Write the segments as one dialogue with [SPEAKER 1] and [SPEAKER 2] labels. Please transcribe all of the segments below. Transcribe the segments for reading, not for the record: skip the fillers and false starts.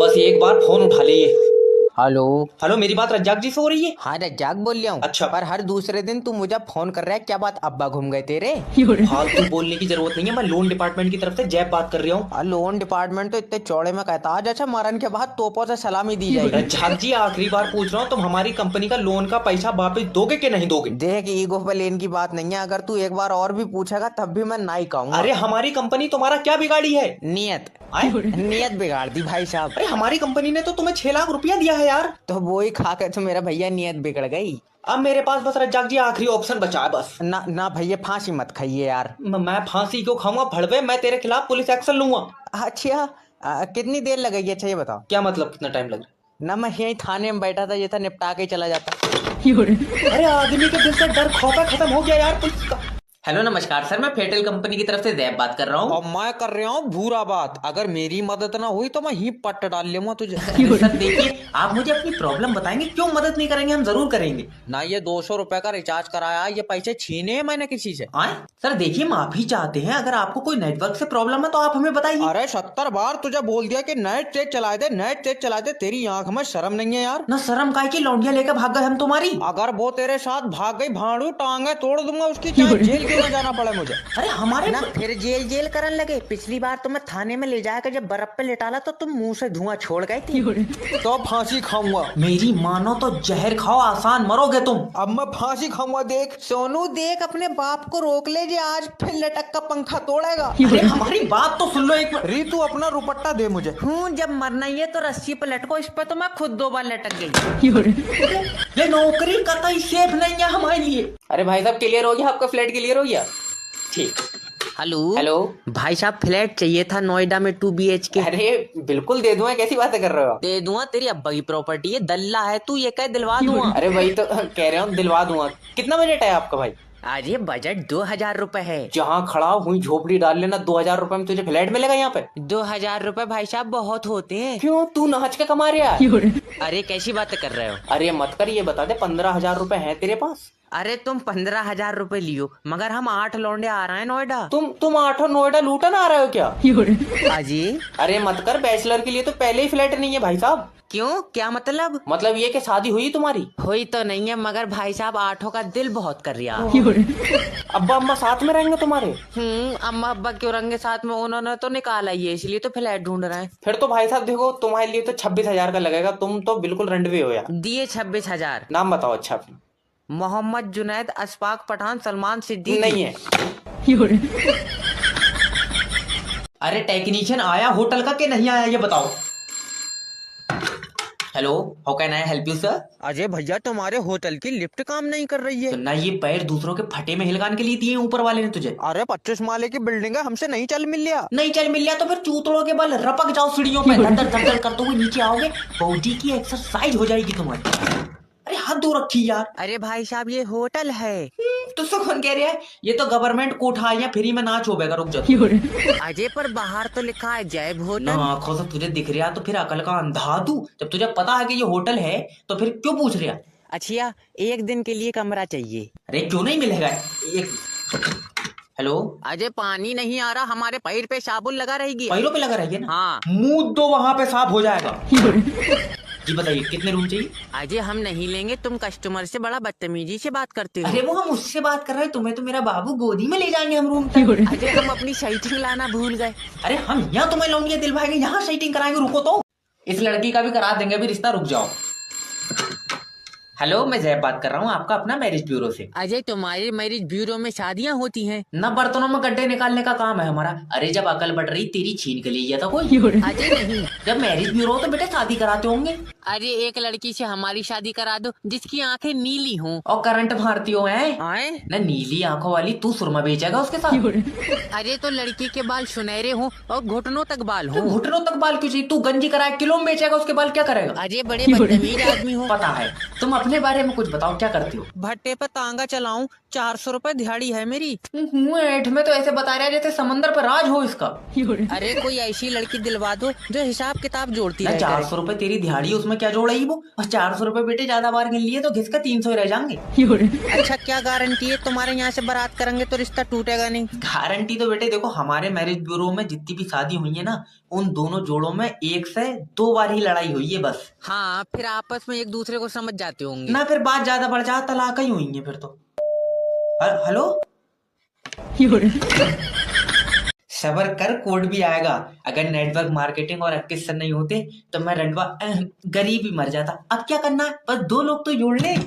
[SPEAKER 1] बस एक बार फोन उठा लिए।
[SPEAKER 2] हेलो।
[SPEAKER 1] हेलो, मेरी बात रज्जाक जी से हो रही है?
[SPEAKER 2] हाँ रज्जाक बोल रहा हूँ।
[SPEAKER 1] अच्छा।
[SPEAKER 2] पर हर दूसरे दिन तू मुझे फोन कर रहा है, क्या बात अब्बा घूम गए तेरे?
[SPEAKER 1] फालतू बोलने की जरूरत नहीं है, मैं लोन डिपार्टमेंट की तरफ से जैब बात कर रहा हूँ।
[SPEAKER 2] लोन डिपार्टमेंट तो इतने चौड़े में कहता आज अच्छा मरण के बाद तोपों से सलामी दी जाएगी।
[SPEAKER 1] रज्जाक जी आखिरी बार पूछ रहा हूँ, तुम हमारी कंपनी का लोन का पैसा वापस दोगे कि नहीं दोगे?
[SPEAKER 2] देख ईगो पे लेन की बात नहीं है, अगर तू एक बार और भी पूछेगा तब भी मैं नहीं कहूंगा।
[SPEAKER 1] अरे हमारी कंपनी तुम्हारा क्या बिगाड़ी है?
[SPEAKER 2] नियत
[SPEAKER 1] आए?
[SPEAKER 2] नियत बिगाड़ दी भाई साहब।
[SPEAKER 1] अरे हमारी कंपनी ने तो तुम्हें 6 लाख रुपया दिया है यार।
[SPEAKER 2] तो वो ही खा के तो मेरा भैया नियत बिगड़ गई।
[SPEAKER 1] अब मेरे पास बस रज्जाक जी आखिरी ऑप्शन बचा है बस।
[SPEAKER 2] ना ना भैया फांसी मत खाइए यार।
[SPEAKER 1] मैं फांसी क्यों खाऊंगा भड़वे, मैं तेरे खिलाफ पुलिस एक्शन लूंगा।
[SPEAKER 2] अच्छा कितनी देर लगेगी? अच्छा ये बताओ।
[SPEAKER 1] क्या मतलब कितना टाइम लग रहा
[SPEAKER 2] ना मैं यही थाने में बैठा था, ये था निपटा के ही चला जाता।
[SPEAKER 1] है? अरे आदमी के दिल से डर खौफा खत्म हो गया यार पुलिस का। हेलो नमस्कार सर, मैं फेटल कंपनी की तरफ से जैब बात कर रहा हूँ।
[SPEAKER 2] और मैं कर रहा हूँ बुरा बात, अगर मेरी मदद ना हुई तो मैं ही पट्ट डाल लूंगा तुझे।
[SPEAKER 1] सर देखिए, आप मुझे अपनी प्रॉब्लम बताएंगे, क्यों मदद नहीं करेंगे? हम जरूर करेंगे।
[SPEAKER 2] ना ये 200 रुपए का रिचार्ज कराया, ये पैसे छीने हैं मैंने किसी से।
[SPEAKER 1] आए? सर देखिए, माफी चाहते हैं, अगर आपको कोई नेटवर्क से प्रॉब्लम है तो आप हमें बताइए।
[SPEAKER 2] अरे 70 बार तुझे बोल दिया कि नेट तेज चलाए दे, नेट तेज चलाए दे, तेरी आंख में शर्म नहीं है यार?
[SPEAKER 1] ना शर्म काहे की, लौंडिया लेकर भाग गए हम तुम्हारी।
[SPEAKER 2] अगर वो तेरे साथ भाग गई भाड़ू टांगे तोड़ दूंगा उसकी, चाहे जेल क्यों ना जाना पड़े मुझे।
[SPEAKER 1] अरे हमारे
[SPEAKER 2] ना फिर जेल जेल करने लगे। पिछली बार तुम्हें थाने में ले जाकर जब बर्फ पे लेटाला तो तुम मुंह से धुआं छोड़ गई थी। तो फांसी खाऊंगा।
[SPEAKER 1] मेरी मानो तो जहर खाओ, आसान मरोगे तुम।
[SPEAKER 2] अब मैं फांसी खाऊंगा। देख सोनू, देख अपने बाप को रोक ले, जे आज फिर लटक का पंखा तोड़ेगा।
[SPEAKER 1] अरे हमारी बात तो सुन लो एक बार।
[SPEAKER 2] रीतू अपना रुपट्टा दे मुझे। जब मरना ही है तो रस्सी पे लटको, इस पे तो मैं खुद 2 बार लटक गई।
[SPEAKER 1] ये नौकरी कतई सेफ नहीं है हमारे लिए। अरे भाई साहब क्लियर हो गया? आपका फ्लैट क्लियर हो गया? ठीक।
[SPEAKER 2] हेलो
[SPEAKER 1] हेलो
[SPEAKER 2] भाई साहब, फ्लैट चाहिए था नोएडा में 2 BHK।
[SPEAKER 1] अरे बिल्कुल दे दूंगा, कैसी बातें कर रहे हो?
[SPEAKER 2] दे दूंगा, तेरी अब्बा की प्रॉपर्टी है, दल्ला है तू, ये कह दिलवा दूंगा।
[SPEAKER 1] अरे वही तो कह रहे हो, दिलवा दूंगा। कितना बजट है आपका भाई?
[SPEAKER 2] अरे बजट 2000 रुपए है।
[SPEAKER 1] जहाँ खड़ा हुई झोपड़ी डाल लेना, 2000 रुपए में तुझे फ्लैट मिलेगा यहाँ पे?
[SPEAKER 2] 2000 रुपए भाई साहब बहुत होते हैं।
[SPEAKER 1] क्यों, तू नाच के कमा रहा है?
[SPEAKER 2] अरे कैसी बातें कर रहे हो?
[SPEAKER 1] अरे मत कर, ये बता दे 15,000 रुपए है तेरे पास?
[SPEAKER 2] अरे तुम 15,000 रुपए लियो, मगर हम 8 लौंडे आ रहे हैं नोएडा।
[SPEAKER 1] तुम 8 नोएडा लूटन आ रहे हो क्या?
[SPEAKER 2] अजी
[SPEAKER 1] अरे मत कर, बैचलर के लिए तो पहले ही फ्लैट नहीं है भाई साहब।
[SPEAKER 2] क्यों, क्या मतलब?
[SPEAKER 1] मतलब ये कि शादी हुई तुम्हारी?
[SPEAKER 2] हुई तो नहीं है, मगर भाई साहब 8 का दिल बहुत कर रहा।
[SPEAKER 1] अब्बा अम्मा साथ में रहेंगे तुम्हारे?
[SPEAKER 2] अम्मा अब्बा क्यों रहेंगे साथ में, उन्होंने तो निकाला ही है, इसलिए तो फ्लैट ढूंढ रहे हैं।
[SPEAKER 1] फिर तो भाई साहब देखो, तुम्हारे लिए तो 26,000 का लगेगा, तुम तो बिल्कुल रंडवे हो यार।
[SPEAKER 2] दिए 26,000।
[SPEAKER 1] नाम बताओ अच्छा अपना।
[SPEAKER 2] मोहम्मद जुनैद, अशफाक पठान, सलमान सिद्दीकी।
[SPEAKER 1] नहीं है। अरे टेक्नीशियन आया होटल का कि नहीं आया ये बताओ। Hello, how can I help you sir?
[SPEAKER 2] Ajay भैया तुम्हारे होटल की लिफ्ट काम नहीं कर रही है।
[SPEAKER 1] तो ना ये पैर दूसरों के फटे में हिलगाने के लिए दिए ऊपर वाले ने तुझे?
[SPEAKER 2] अरे 25 माले की बिल्डिंग है, हमसे नहीं चल मिल लिया।
[SPEAKER 1] नहीं चल मिल लिया तो फिर चूतड़ों के बल रपक जाओ सीढ़ियों पे, धड़ धड़ धड़ करते हुए नीचे आओगे, बॉडी की एक्सरसाइज हो जाएगी तुम्हारी। अरे हाथ धो रखी यार।
[SPEAKER 2] अरे भाई साहब ये होटल है।
[SPEAKER 1] तो कौन कह रहा है? ये तो गवर्नमेंट कोठा है, फ्री में नाच हो बेगा, रुक जा।
[SPEAKER 2] अजय पर बाहर तो लिखा है जैब होटल।
[SPEAKER 1] ना आंखों से तुझे दिख रहा तो फिर अकल का अंधा तू? जब तुझे पता है कि ये होटल है तो फिर क्यों पूछ रहा?
[SPEAKER 2] अच्छा, एक दिन के लिए कमरा चाहिए।
[SPEAKER 1] अरे क्यों नहीं मिलेगा? एक हेलो,
[SPEAKER 2] अजय पानी नहीं आ रहा, हमारे पैर पे साबुन लगा रहेगी।
[SPEAKER 1] पैरों पे लगा रहेगी ना?
[SPEAKER 2] हाँ।
[SPEAKER 1] मुंह दो, वहां पे साफ हो जाएगा। जी बताइए कितने रूम चाहिए?
[SPEAKER 2] अजय हम नहीं लेंगे, तुम कस्टमर से बड़ा बदतमीजी से बात करते हो।
[SPEAKER 1] अरे वो हम उससे बात कर रहे हैं, तुम्हें तो मेरा बाबू गोदी में ले जाएंगे हम रूम तक।
[SPEAKER 2] अजय हम अपनी साइटिंग लाना भूल गए।
[SPEAKER 1] अरे हम यहाँ तुम्हें लौंडिया दिलवाएंगे, यहाँ सेटिंग कराएंगे, रुको तो। इस लड़की का भी करा देंगे अभी रिश्ता, रुक जाओ। हेलो, मैं जैब बात कर रहा हूँ, आपका अपना मैरिज ब्यूरो से।
[SPEAKER 2] अजय तुम्हारे मैरिज ब्यूरो में शादियाँ होती हैं?
[SPEAKER 1] न बर्तनों में गड्ढे निकालने का काम है हमारा। अरे जब अकल बढ़ रही तेरी छीन के लिए था कोई?
[SPEAKER 2] अजय नहीं।
[SPEAKER 1] जब मैरिज ब्यूरो तो बेटे शादी कराते होंगे।
[SPEAKER 2] अरे एक लड़की से हमारी शादी करा दो जिसकी आंखें नीली हों
[SPEAKER 1] और करंट मारती हो हैं?
[SPEAKER 2] आए
[SPEAKER 1] न नीली आंखों वाली तू सुरमा बेचेगा उसके साथ?
[SPEAKER 2] अरे तो लड़की के बाल सुनहरे हों और घुटनों तक बाल
[SPEAKER 1] तो
[SPEAKER 2] हों।
[SPEAKER 1] घुटनों तक बाल क्यों चाहिए? तू गंजी कराए किलो में बेचेगा, उसके बाल क्या करेगा?
[SPEAKER 2] अजय बड़े बदतमीज आदमी हो।
[SPEAKER 1] पता है। तुम अपने बारे में कुछ बताओ, क्या करती हो?
[SPEAKER 2] भट्टे पे तांगा चलाऊं, 400 रुपए दिहाड़ी है मेरी।
[SPEAKER 1] ऐठ में तो ऐसे बता रहा है जैसे समंदर पर राज हो इसका।
[SPEAKER 2] अरे कोई ऐसी लड़की दिलवा दो जो हिसाब किताब जोड़ती
[SPEAKER 1] ना
[SPEAKER 2] रहे।
[SPEAKER 1] 400 रुपए तेरी दिहाड़ी, उसमें उसमें क्या जोड़ा ही वो, बस 400 रुपए बेटे ज्यादा बार गिन लिए तो घिस का 300 ही रह जाएंगे।
[SPEAKER 2] अच्छा क्या गारंटी है तुम्हारे यहाँ से बारात करेंगे तो रिश्ता टूटेगा नहीं?
[SPEAKER 1] गारंटी तो बेटे देखो, हमारे मैरिज ब्यूरो में जितनी भी शादी हुई है ना, उन दोनों जोड़ों में 1 से 2 बार ही लड़ाई हुई है बस।
[SPEAKER 2] हाँ फिर आपस में एक दूसरे को समझ जाते होंगे
[SPEAKER 1] ना फिर बात ज्यादा बढ़ जाए तलाक ही हुई है फिर तो। हेलो, सबर कर, कोड भी आएगा। अगर नेटवर्क मार्केटिंग और 21 सर नहीं होते तो मैं रंडवा गरीब ही मर जाता। अब क्या करना है, बस 2 लोग तो जोड़ ले।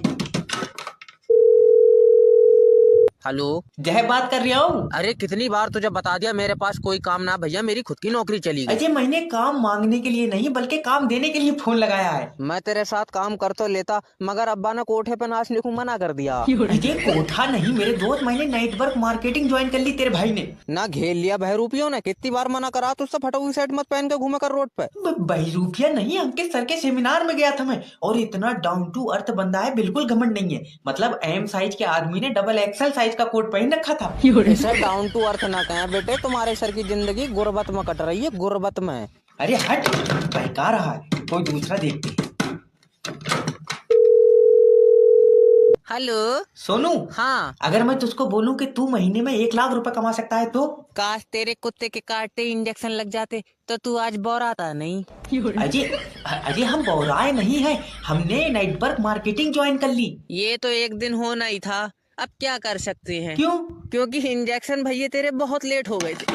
[SPEAKER 2] हेलो,
[SPEAKER 1] जय बात कर रहा हूँ।
[SPEAKER 2] अरे कितनी बार तुझे बता दिया मेरे पास कोई काम ना भैया, मेरी खुद की नौकरी चली गई।
[SPEAKER 1] अजय मैंने काम मांगने के लिए नहीं बल्कि काम देने के लिए फोन लगाया है।
[SPEAKER 2] मैं तेरे साथ काम कर तो लेता मगर अब्बा ने कोठे पे नाच लिखूं मना कर दिया।
[SPEAKER 1] अजय कोठा नहीं मेरे दोस्त, मैंने नेटवर्क मार्केटिंग ज्वाइन कर ली तेरे भाई ने।
[SPEAKER 2] ना घेर लिया बहरूपियों ने, कितनी बार मना करा तुझसे फटा हुई शर्ट मत पहन के घूमे कर रोड पे।
[SPEAKER 1] बहरूपिया नहीं, अंकित सर के सेमिनार में गया था मैं, और इतना डाउन टू अर्थ बंदा है, बिल्कुल घमंड नहीं है। मतलब एम साइज के आदमी ने डबल एक्सएल साइज का कोट पहन रखा था।
[SPEAKER 2] इसे डाउन टू अर्थ ना कहें बेटे, तुम्हारे सर की जिंदगी गुर्बत में कट रही है, गुर्बत में।
[SPEAKER 1] अरे हट, बहका रहा है, कोई दूसरा देखते।
[SPEAKER 2] हेलो
[SPEAKER 1] सोनू,
[SPEAKER 2] हाँ,
[SPEAKER 1] अगर मैं तुझको बोलूं कि तू महीने में 1 लाख रुपए कमा सकता है तो?
[SPEAKER 2] काश तेरे कुत्ते के काटते इंजेक्शन लग जाते तो तू आज बौराता नहीं।
[SPEAKER 1] अजय अजय हम बौराए नहीं है, हमने नेटवर्क मार्केटिंग ज्वाइन कर ली।
[SPEAKER 2] ये तो एक दिन होना ही था, अब क्या कर सकते हैं।
[SPEAKER 1] क्यों?
[SPEAKER 2] क्योंकि इंजेक्शन भैया तेरे बहुत लेट हो गए थे।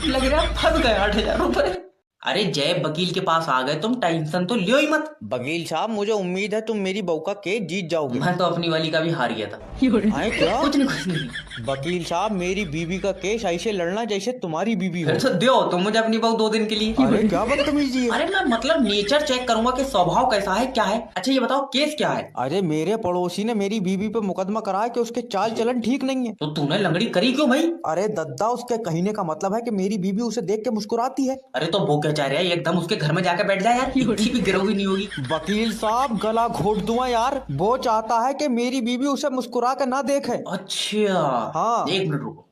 [SPEAKER 1] लग रहा फंस गए 8,000 रुपए। अरे जय वकील के पास आ गए तुम, टेंशन तो लियो ही मत।
[SPEAKER 2] वकील साहब मुझे उम्मीद है तुम मेरी बहू का केस जीत जाओगे।
[SPEAKER 1] मैं तो अपनी वाली का भी हार गया था।
[SPEAKER 2] आए क्या?
[SPEAKER 1] कुछ नहीं।
[SPEAKER 2] वकील साहब मेरी बीवी का केस ऐसे लड़ना जैसे तुम्हारी बीवी हो।
[SPEAKER 1] फिर तो दो तुम मुझे अपनी बहू 2 दिन के लिए।
[SPEAKER 2] अरे क्या बदतमीजी है।
[SPEAKER 1] अरे मैं मतलब नेचर चेक करूंगा कि स्वभाव कैसा है क्या है। अच्छा ये बताओ केस क्या है?
[SPEAKER 2] अरे मेरे पड़ोसी ने मेरी बीवी पे मुकदमा कराया कि उसके चाल चलन ठीक नहीं है।
[SPEAKER 1] तो तूने लंगड़ी करी क्यों भाई?
[SPEAKER 2] अरे दद्दा, उसके कहने का मतलब है कि मेरी बीवी उसे देख के मुस्कुराती है।
[SPEAKER 1] अरे तो वो क्या चाह रहा है, एकदम उसके घर में जाकर बैठ जाए यार, इतनी भी गिरोगी नहीं होगी।
[SPEAKER 2] वकील साहब गला घोट दूंगा यार, वो चाहता है कि मेरी बीवी उसे मुस्कुरा कर ना देखे।
[SPEAKER 1] अच्छा
[SPEAKER 2] हाँ।
[SPEAKER 1] 1 मिनट रुको,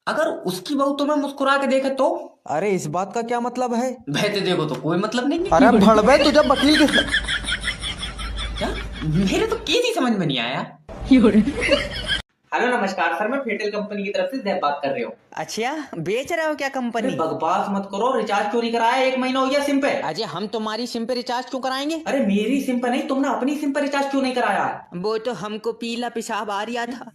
[SPEAKER 1] अगर उसकी बहू तुम्हें मुस्कुरा के देखे तो?
[SPEAKER 2] अरे इस बात का क्या मतलब है?
[SPEAKER 1] बहते देखो तो कोई मतलब नहीं है।
[SPEAKER 2] अरे भड़वे तुझे वकील के
[SPEAKER 1] क्या? मेरे तो केस ही समझ में नहीं आया। हेलो नमस्कार सर, मैं फेटल कंपनी की तरफ से जय बात कर रही हूँ।
[SPEAKER 2] अच्छा बेच रहे हो क्या कंपनी?
[SPEAKER 1] बकवास मत करो, रिचार्ज चोरी कराया 1 महीना हो गया सिम पे।
[SPEAKER 2] अजय हम तुम्हारी सिम पे रिचार्ज क्यों कराएंगे?
[SPEAKER 1] अरे मेरी सिम पे नहीं, तुमने अपनी सिम पे रिचार्ज क्यों नहीं कराया?
[SPEAKER 2] वो तो हमको पीला पेशाब आ रहा था।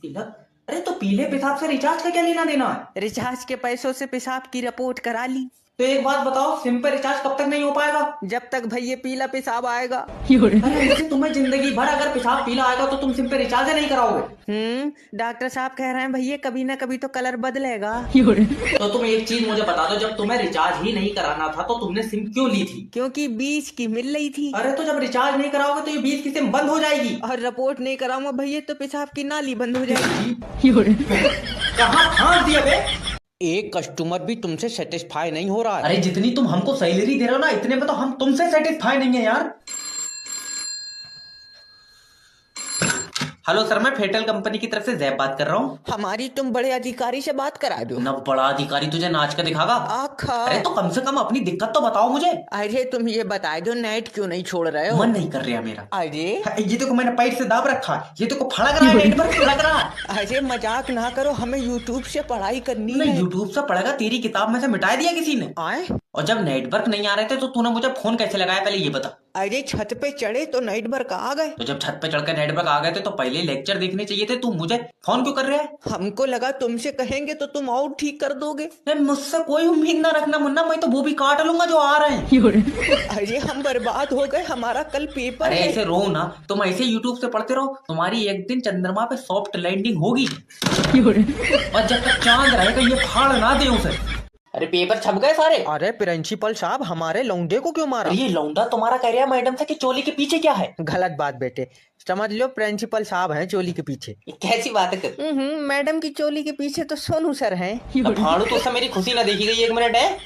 [SPEAKER 1] अरे तो पीले पेशाब से रिचार्ज का क्या लेना देना है?
[SPEAKER 2] रिचार्ज के पैसों से पेशाब की रिपोर्ट करा ली।
[SPEAKER 1] तो एक बात बताओ, सिम पे रिचार्ज कब तक नहीं हो पाएगा?
[SPEAKER 2] जब तक भैया पीला पेशाब आएगा।
[SPEAKER 1] अरे इससे तुम्हें जिंदगी भर अगर पेशाब पीला आएगा तो तुम सिम पे रिचार्ज नहीं कराओगे।
[SPEAKER 2] डॉक्टर साहब कह रहे हैं भैया कभी ना कभी तो कलर बदलेगा।
[SPEAKER 1] तो तुम एक चीज मुझे बता दो, जब तुम्हें रिचार्ज ही नहीं कराना था तो तुमने सिम क्यों ली थी?
[SPEAKER 2] क्योंकि 20 की मिल रही थी।
[SPEAKER 1] अरे तो जब रिचार्ज नहीं कराओगे तो ये 20 की सिम बंद हो जाएगी।
[SPEAKER 2] और रिपोर्ट नहीं कराऊंगा भैया तो पेशाब की नाली बंद हो जाएगी।
[SPEAKER 1] कहाँ फांस दिया बे?
[SPEAKER 2] एक कस्टमर भी तुमसे सेटिस्फाई नहीं हो रहा है।
[SPEAKER 1] अरे जितनी तुम हमको सैलरी दे रहे हो ना, इतने में तो हम तुमसे सेटिस्फाई नहीं है यार। हेलो सर, मैं फेटल कंपनी की तरफ से जैब बात कर रहा हूँ।
[SPEAKER 2] हमारी तुम बड़े अधिकारी से बात करा दो
[SPEAKER 1] ना। बड़ा अधिकारी तुझे नाच कर दिखागा?
[SPEAKER 2] आखा।
[SPEAKER 1] अरे तो कम से कम अपनी दिक्कत तो बताओ मुझे।
[SPEAKER 2] अरे तुम ये बताए दो नेट क्यों नहीं छोड़ रहे हो?
[SPEAKER 1] मन नहीं कर रहा मेरा।
[SPEAKER 2] अरे
[SPEAKER 1] ये तो मैंने पैर से दाब रखा है, ये तो फड़क रहा है, नेट पर फड़क रहा है।
[SPEAKER 2] अरे मजाक ना करो, हमें यूट्यूब से पढ़ाई करनी है।
[SPEAKER 1] यूट्यूब से पढ़ेगा, तेरी किताब में से मिटा दिया किसी ने।
[SPEAKER 2] आए?
[SPEAKER 1] और जब नेटवर्क नहीं आ रहे थे तो तूने मुझे फोन कैसे लगाया, पहले ये बता।
[SPEAKER 2] अरे छत पे चढ़े तो नेटवर्क आ गए।
[SPEAKER 1] तो जब छत पे चढ़कर नेटवर्क आ गए थे तो पहले लेक्चर देखने चाहिए थे, तू मुझे फोन क्यों कर रहा है?
[SPEAKER 2] हमको लगा तुमसे कहेंगे तो तुम और ठीक कर दोगे।
[SPEAKER 1] मुझसे कोई उम्मीद ना रखना मुन्ना, मैं तो वो भी काट लूंगा जो आ रहे हैं।
[SPEAKER 2] अरे हम बर्बाद हो गए, हमारा कल पेपर
[SPEAKER 1] अरे
[SPEAKER 2] है।
[SPEAKER 1] ऐसे रो ना, तुम ऐसे यूट्यूब से पढ़ते रहो, तुम्हारी एक दिन चंद्रमा पे सॉफ्ट लैंडिंग होगी। और जब तक चांद रहेगा ये फाड़ ना दे उसे। अरे पेपर छप गए सारे।
[SPEAKER 2] अरे प्रिंसिपल साहब हमारे लौंडे को क्यों मारा?
[SPEAKER 1] ये लौंडा तुम्हारा कह रहा है मैडम से कि चोली के पीछे क्या है?
[SPEAKER 2] गलत बात बेटे, समझ लो प्रिंसिपल साहब हैं चोली के पीछे।
[SPEAKER 1] कैसी बात है?
[SPEAKER 2] मैडम की चोली के पीछे तो सोनू सर हैं।
[SPEAKER 1] फाड़ू तो उससे मेरी खुशी ना देखी गई 1 मिनट है।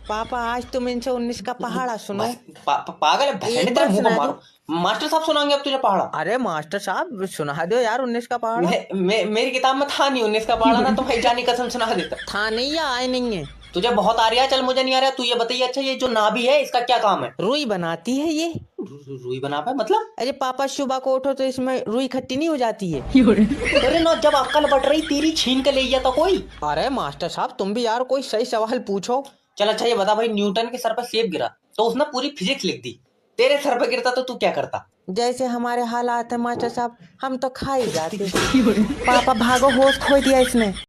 [SPEAKER 2] पापा आज तुम इनसे 19 का पहाड़ा सुनो।
[SPEAKER 1] पागल है, भैंस तेरे मुंह को मारो। मास्टर साहब सुनाएंगे अब तुझे पहाड़ा।
[SPEAKER 2] अरे मास्टर साहब सुना दो यार 19 का पहाड़ा।
[SPEAKER 1] मेरी किताब में था नहीं 19 का पहाड़ा ना, तो भाई जानी कसम सुना देता।
[SPEAKER 2] था नहीं या आए नहीं है? तुझे बहुत आ रहा है, चल मुझे नहीं आ रहा। तू ये बताइए, अच्छा ये जो नाभि है इसका क्या काम है?
[SPEAKER 3] रुई बनाती है ये।
[SPEAKER 2] रुई बना पाए मतलब?
[SPEAKER 3] अरे पापा सुबह को उठो तो इसमें रुई खट्टी नहीं हो जाती है।
[SPEAKER 2] अरे ना, जब अक्कल बट रही तेरी छीन के ले गया तो कोई।
[SPEAKER 3] अरे मास्टर साहब तुम भी यार कोई सही सवाल पूछो।
[SPEAKER 2] चल अच्छा ये बता भाई, न्यूटन के सर पर सेब गिरा तो उसने पूरी फिजिक्स लिख दी, तेरे सर पर गिरता तो तू क्या करता?
[SPEAKER 3] जैसे हमारे हालात है मास्टर साहब, हम तो खा ही जाते। पापा भागो, होश खो दिया इसने।